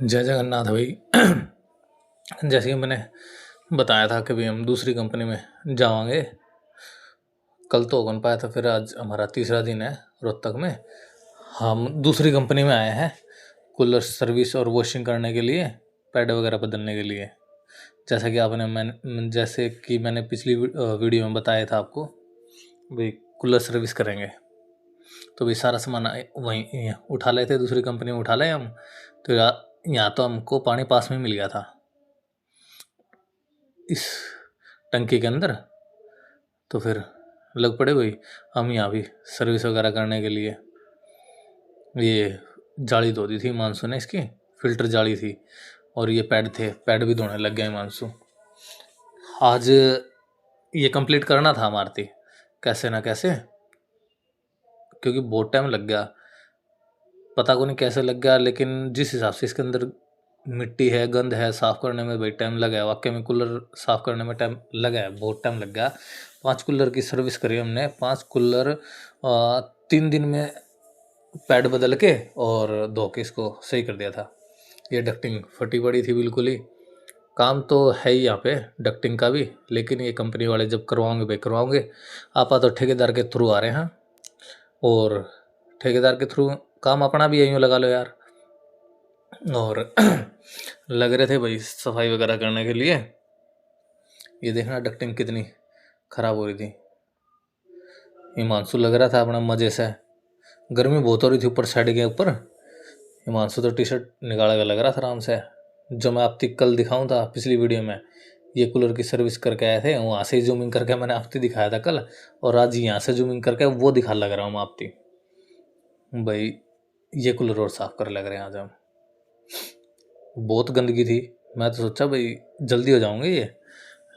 जय जगन्नाथ भाई। जैसे कि मैंने बताया था कि भाई हम दूसरी कंपनी में जावांगे। कल तो हो कौन पाया था, फिर आज हमारा तीसरा दिन है रोहतक में। हम दूसरी कंपनी में आए हैं कूलर सर्विस और वॉशिंग करने के लिए, पैड वगैरह बदलने के लिए। जैसे कि मैंने पिछली वीडियो में बताया था आपको, भाई कूलर सर्विस करेंगे तो भाई सारा सामान वहीं उठा लेते, दूसरी कंपनी में उठा ले हम। तो यहाँ तो हमको पानी पास में मिल गया था इस टंकी के अंदर। तो फिर लग पड़े भाई हम यहाँ भी सर्विस वगैरह करने के लिए। ये जाली धो दी थी मानसू ने, इसकी फिल्टर जाली थी, और ये पैड थे, पैड भी धोने लग गए मानसू। आज ये कंप्लीट करना था हमारी, कैसे ना कैसे, क्योंकि बहुत टाइम लग गया। पता को नहीं कैसे लग गया, लेकिन जिस हिसाब से इसके अंदर मिट्टी है, गंद है, साफ़ करने में भाई टाइम लगा है। वाकई में कूलर साफ़ करने में टाइम लगा है, बहुत टाइम लग गया। 5 कूलर की सर्विस करी हमने, 5 कूलर 3 दिन में पैड बदल के और धो के इसको सही कर दिया था। ये डक्टिंग फटी पड़ी थी बिल्कुल ही। काम तो है ही यहाँ पे डक्टिंग का भी, लेकिन ये कंपनी वाले जब करवाओगे भाई करवाओगे। आपा तो ठेकेदार के थ्रू आ रहे हैं, और ठेकेदार के थ्रू काम अपना भी यहीं लगा लो यार। और लग रहे थे भाई सफाई वगैरह करने के लिए। ये देखना डक्टिंग कितनी ख़राब हो रही थी। हिमांशु लग रहा था अपना मज़े से, गर्मी बहुत हो रही थी ऊपर साइड के ऊपर। हिमांशु तो टी शर्ट निकाल के लग रहा था आराम से। जो मैं आपको कल दिखाऊं था पिछली वीडियो में, ये कूलर की सर्विस करके आए थे, वहाँ से जूमिंग करके मैंने आपको दिखाया था कल, और आज यहाँ से जूमिंग करके वो दिखा लग रहा हूँ मैं आपको। भाई ये कूलर और साफ़ कर लग रहे हैं आज हम। बहुत गंदगी थी। मैं तो सोचा भाई जल्दी हो जाऊंगे ये,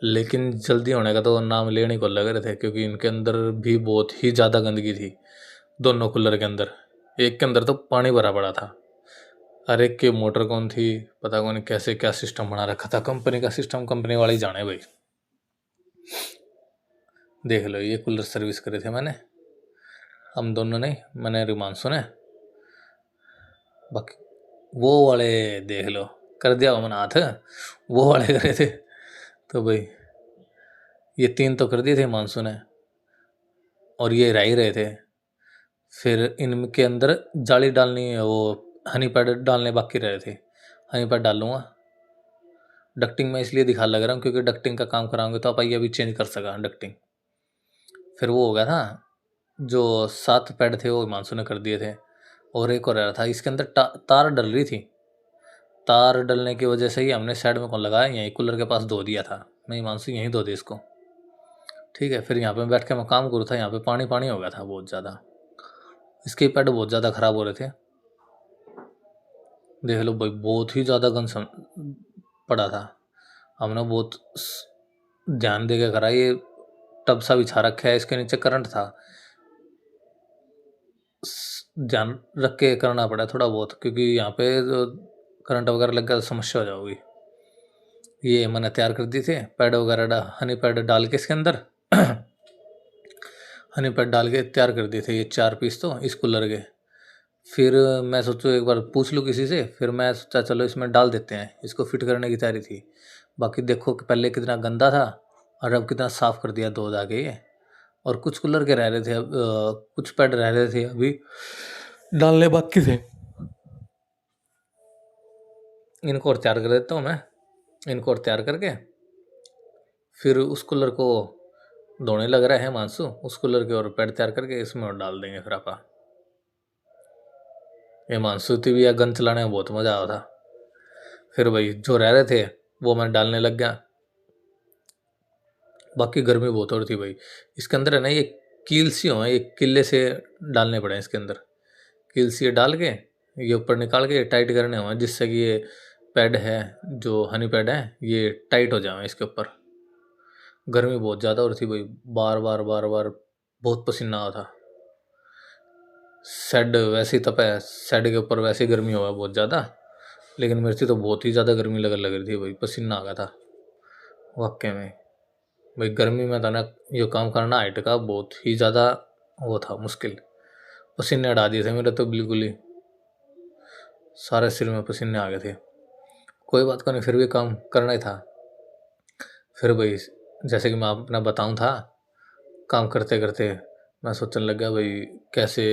लेकिन जल्दी होने का तो नाम लेने को लग रहे थे, क्योंकि इनके अंदर भी बहुत ही ज़्यादा गंदगी थी। दोनों कूलर के अंदर, एक के अंदर तो पानी भरा पड़ा था, हर एक की मोटर कौन थी, पता कौन कैसे क्या सिस्टम बना रखा था। कंपनी का सिस्टम कंपनी वाले ही जाने भाई। देख लो ये कूलर सर्विस करे थे मैंने, हम दोनों ने, मैंने रिमांसू ने। बाकी वो वाले देख लो कर दिया मैंने हाथ, वो वाले करे थे। तो भाई ये 3 तो कर दिए थे मानसू ने, और ये रह ही रहे थे। फिर इनके अंदर जाली डालनी है, वो हनी पैड डालने बाकी रहे थे। हनी पैड डालूंगा। डक्टिंग में इसलिए दिखा लग रहा हूँ क्योंकि डक्टिंग का काम कराऊंगे तो आप आइए अभी चेंज कर सका डक्टिंग। फिर वो हो गया था, जो 7 पैड थे वो मानसू ने कर दिए थे, और एक और रह रहा था। इसके अंदर तार डल रही थी, तार डलने की वजह से ही हमने साइड में कौन लगाया, यहीं कूलर के पास धो दिया था। मैं मानसू यहीं धो दी इसको, ठीक है। फिर यहाँ पे बैठ के मैं काम करूँ था, यहाँ पे पानी पानी हो गया था बहुत ज़्यादा। इसके पैड बहुत ज़्यादा ख़राब हो रहे थे। देख लो भाई बहुत ही ज़्यादा गंद पड़ा था। हमने बहुत ध्यान दे के करा। ये टब सा बिछा रखा है, इसके नीचे करंट था, ध्यान रख के करना पड़ा थोड़ा बहुत, क्योंकि यहाँ पे करंट वगैरह लग गया तो समस्या हो जाओगी। ये मैंने तैयार कर दी थे पैड वगैरह, हनी पैड डाल के इसके अंदर हनी पैड डाल के तैयार कर दिए थे ये 4 पीस तो इस कूलर के। फिर मैं सोचूं एक बार पूछ लूँ किसी से, फिर मैं सोचा चलो इसमें डाल देते हैं, इसको फिट करने की तैयारी थी। बाकी देखो कि पहले कितना गंदा था और अब कितना साफ़ कर दिया धो धा के ये। और कुछ कूलर के रह रहे थे, अब कुछ पैड रह रहे थे अभी डालने बाकी थे। इनको और तैयार कर देता हूँ मैं, इनको और तैयार करके फिर उस कूलर को धोने लग रहा है मानसू। उस कूलर के और पैड तैयार करके इसमें और डाल देंगे फिर आपा। ये मानसू थी भी या गन चलाने में बहुत मज़ा आ था। फिर भाई जो रह रहे थे वो मैं डालने लग गया। बाकी गर्मी बहुत हो रही थी भाई। इसके अंदर है ना ये कील सी हो, ये किले से डालने पड़े इसके अंदर। कील सी डाल के ये ऊपर निकाल के टाइट करने हुए, जिससे कि ये पैड है, जो हनी पैड है, ये टाइट हो जाए इसके ऊपर। गर्मी बहुत ज़्यादा हो रही थी भाई, बार बार बार बार बहुत पसीना आ था। शेड वैसे ही तपे, शेड के ऊपर वैसे ही गर्मी हुआ बहुत ज़्यादा, लेकिन मेरे से तो बहुत ही ज़्यादा गर्मी लग रही थी भाई, पसीना आ गया था वाकई में। भाई गर्मी में था ना, ये काम करना हाइट का बहुत ही ज़्यादा वो था मुश्किल। पसीने हटा दिए थे मेरे तो बिल्कुल ही, सारे सिर में पसीने आ गए थे। कोई बात को नहीं, फिर भी काम करना ही था। फिर भाई जैसे कि मैं अपना बताऊं था, काम करते करते मैं सोचने लग गया भाई कैसे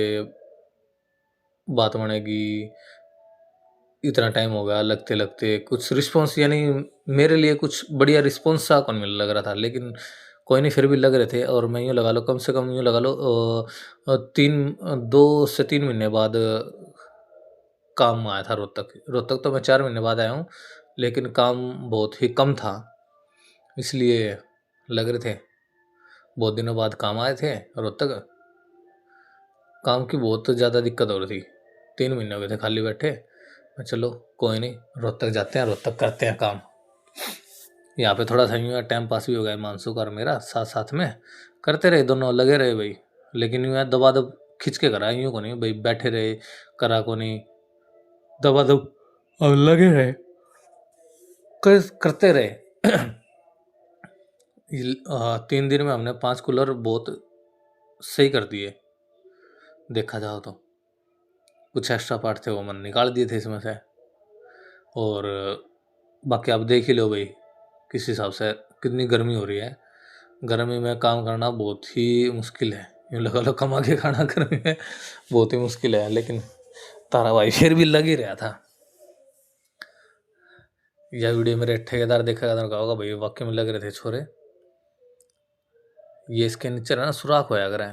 बात बनेगी। इतना टाइम हो गया लगते लगते, कुछ रिस्पॉन्स यानी मेरे लिए कुछ बढ़िया रिस्पॉन्स सा कौन मिलने लग रहा था, लेकिन कोई नहीं, फिर भी लग रहे थे। और मैं यूँ लगा लो, कम से कम यूँ लगा लो 2 से 3 महीने बाद काम आया था रोहतक। रोहतक तो मैं 4 महीने बाद आया हूँ, लेकिन काम बहुत ही कम था, इसलिए लग रहे थे। बहुत दिनों बाद काम आए थे रोहतक। काम की बहुत ज़्यादा दिक्कत हो रही थी, 3 महीने हो गए थे खाली बैठे। मैं चलो कोई नहीं, रोहतक जाते हैं, रोहतक करते हैं काम। यहाँ पे थोड़ा सा यूँ टाइम पास भी हो गया हिमांशु का और मेरा, साथ साथ में करते रहे, दोनों लगे रहे भाई। लेकिन यूँ दबा दब खिंच के करा, यूँ को नहीं भाई बैठे रहे करा को नहीं, दबा दब अब लगे रहे करते रहे। 3 दिन में हमने 5 कूलर बहुत सही कर दिए, देखा जाओ तो। कुछ एक्स्ट्रा पार्ट थे वो मैंने निकाल दिए थे इसमें से। और बाकी आप देख ही लो भाई किस हिसाब से कितनी गर्मी हो रही है। गर्मी में काम करना बहुत ही मुश्किल है, यूँ लगा लो कमा के खाना गर्मी में बहुत ही मुश्किल है। लेकिन तारा भाई फिर भी लग ही रहा था। यह वीडियो मेरे ठेकेदार देखेगा तो कहोगा भाई वाकई में लग रहे थे छोरे। ये इसके नीचे ना सुराख होया करे,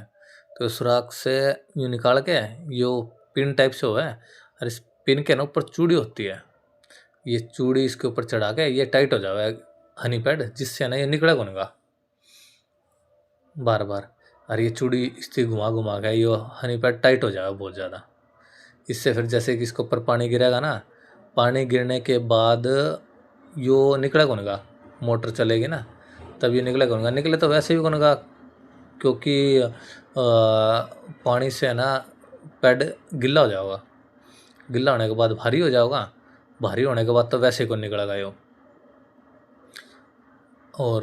तो सुराख से यूँ निकाल के यो पिन टाइप से हुआ है, और इस पिन के ना ऊपर चूड़ी होती है, ये चूड़ी इसके ऊपर चढ़ा के ये टाइट हो जाए हनी पैड, जिससे ना ये निकले कोनेगा बार बार। और ये चूड़ी इसकी घुमा घुमा के ये हनी पैड टाइट हो जाएगा बहुत ज़्यादा। इससे फिर जैसे कि इसके ऊपर पानी गिरेगा ना, पानी गिरने के बाद यो निकले कोनेगा, मोटर चलेगी ना तब ये निकले कोनेगा। निकले तो वैसे भी कोनेगा, क्योंकि पानी से ना पैड गिल्ला हो जाएगा, गिल्ला होने के बाद भारी हो जाएगा, भारी होने के बाद तो वैसे ही को निकलेगा यो। और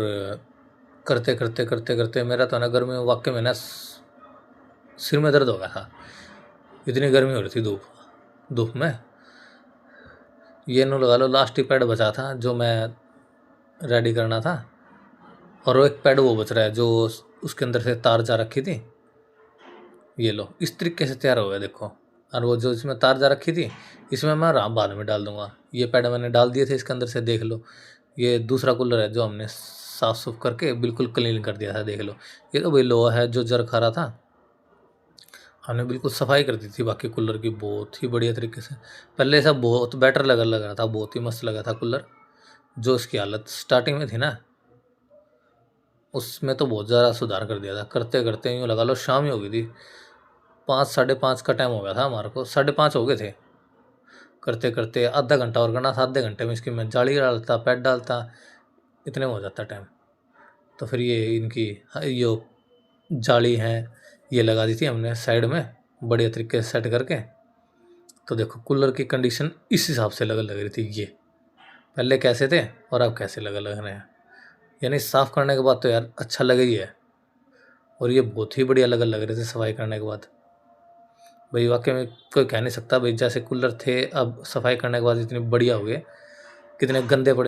करते करते करते करते मेरा तो ना गर्मी में वाकई में ना सिर में दर्द हो गया था, इतनी गर्मी हो रही थी धूप में। ये नो लगा लो लास्ट ही पैड बचा था जो मैं रेडी करना था, और वो एक पैड वो बच रहा है जो उसके अंदर से तार जा रखी थी। ये लो इस तरीके से तैयार हो गया देखो। और वो जो इसमें तार जा रखी थी इसमें मैं बाद में डाल दूंगा। ये पैड मैंने डाल दिए थे इसके अंदर से, देख लो। ये दूसरा कूलर है जो हमने साफ सुफ करके बिल्कुल क्लीन कर दिया था, देख लो। ये तो भाई लोहा है जो जर खा रहा था, हमने बिल्कुल सफाई कर दी थी बाकी कूलर की बहुत ही बढ़िया तरीके से। पहले ऐसा बहुत बेटर लग रहा था, बहुत ही मस्त लगा था कूलर। जो इसकी हालत स्टार्टिंग में थी ना, उसमें तो बहुत ज़्यादा सुधार कर दिया था। करते करते यूँ लगा लो शाम ही हो गई थी, 5 साढ़े 5 का टाइम हो गया था हमारे को, 5:30 हो गए थे। करते करते आधा घंटा और करना था, आधे घंटे में इसकी मैं जाली डालता, पैड डालता, इतने में हो जाता टाइम। तो फिर ये इनकी यो जाली है ये लगा दी थी हमने साइड में बढ़िया तरीके से सेट करके। तो देखो कूलर की कंडीशन इस हिसाब से लग रही थी। ये पहले कैसे थे और अब कैसे लग रहे हैं, यानी साफ़ करने के बाद तो यार अच्छा लगा ही है। और ये बहुत ही बढ़िया लग रहे थे सफाई करने के बाद। भाई वाकई में कोई कह नहीं सकता भाई जैसे कूलर थे अब सफाई करने के बाद इतने बढ़िया हो गए, कितने गंदे पड़े